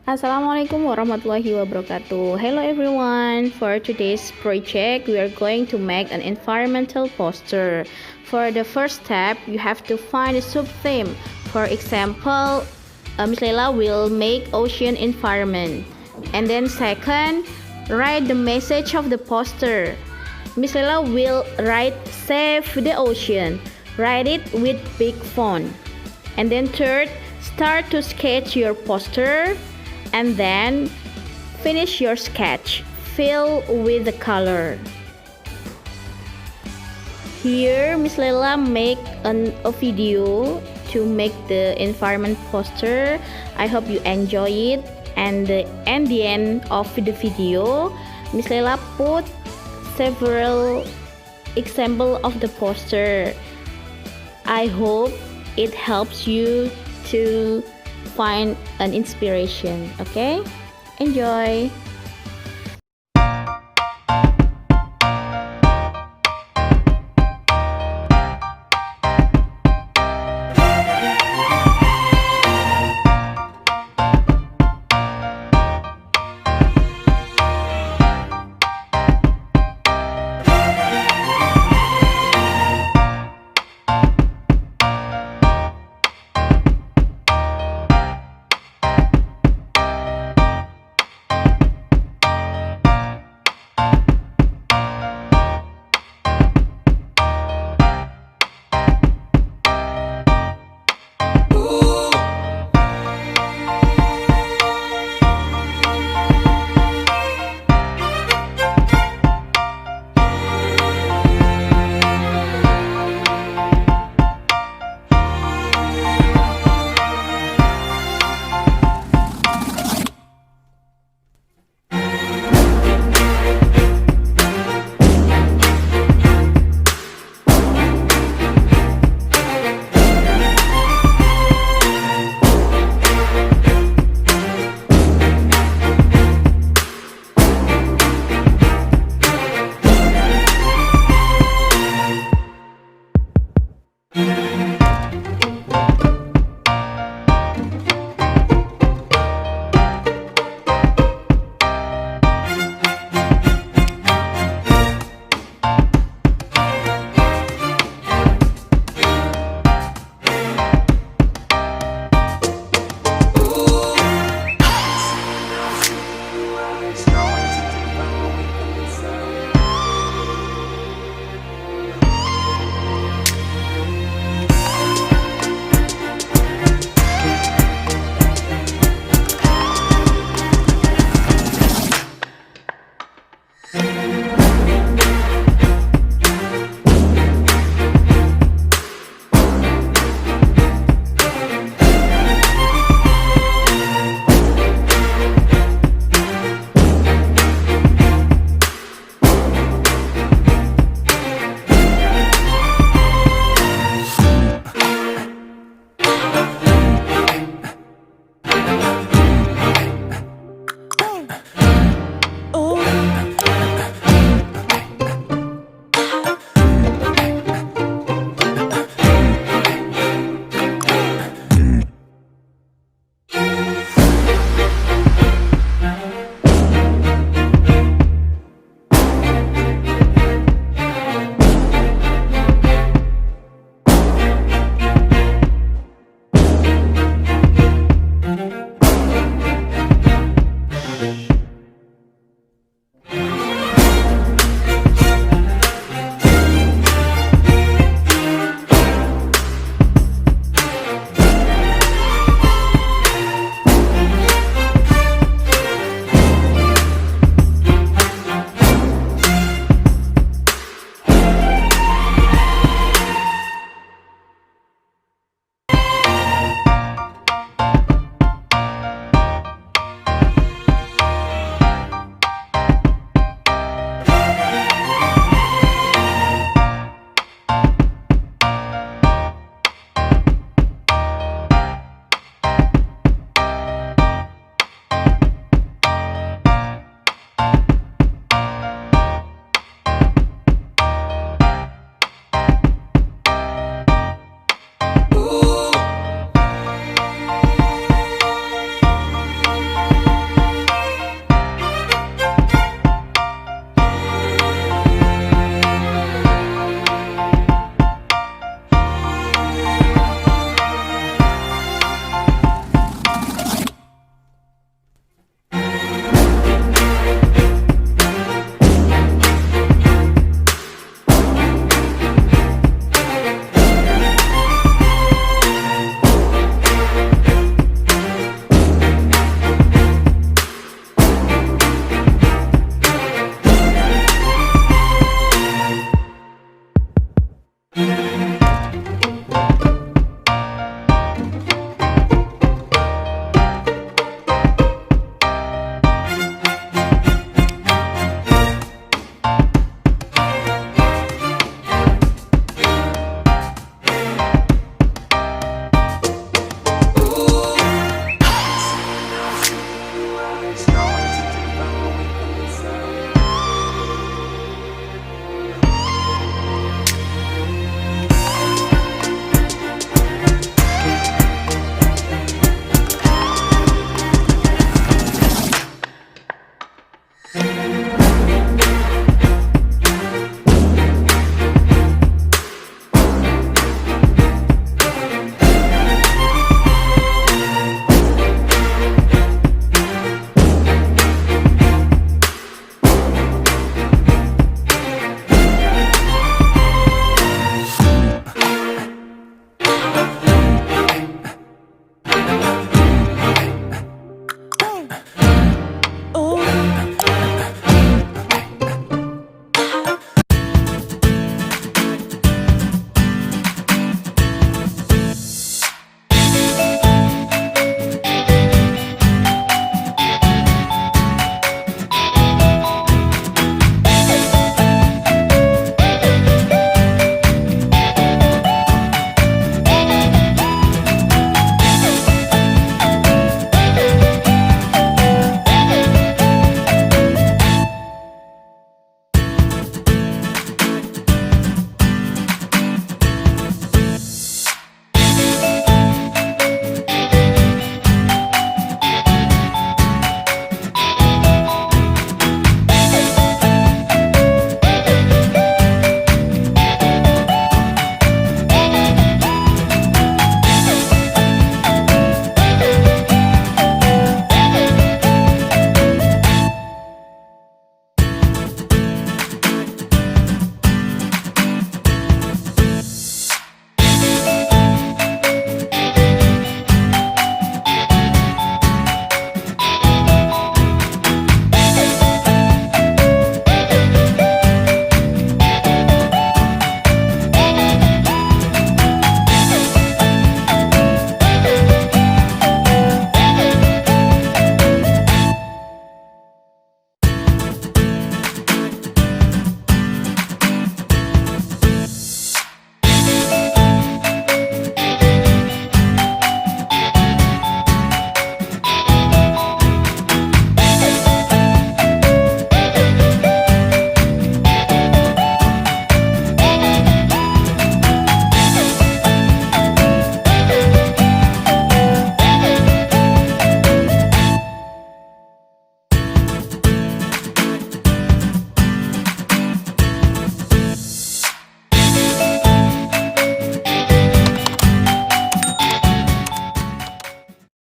Assalamualaikum warahmatullahi wabarakatuh. Hello everyone. For today's project, we are going to make an environmental poster. For the first step, you have to find a sub-theme. For example, Miss Lela will make ocean environment. And then second, write the message of the poster. Miss Lela will write save the ocean. Write it with big font. And then third, start to sketch your poster. And then finish your sketch. Fill with the color. Here Miss Lela make a video to make the environment poster. I hope you enjoy it. And at the end of the video, Miss Lela put several examples of the poster. I hope it helps you to find an inspiration. Okay, enjoy.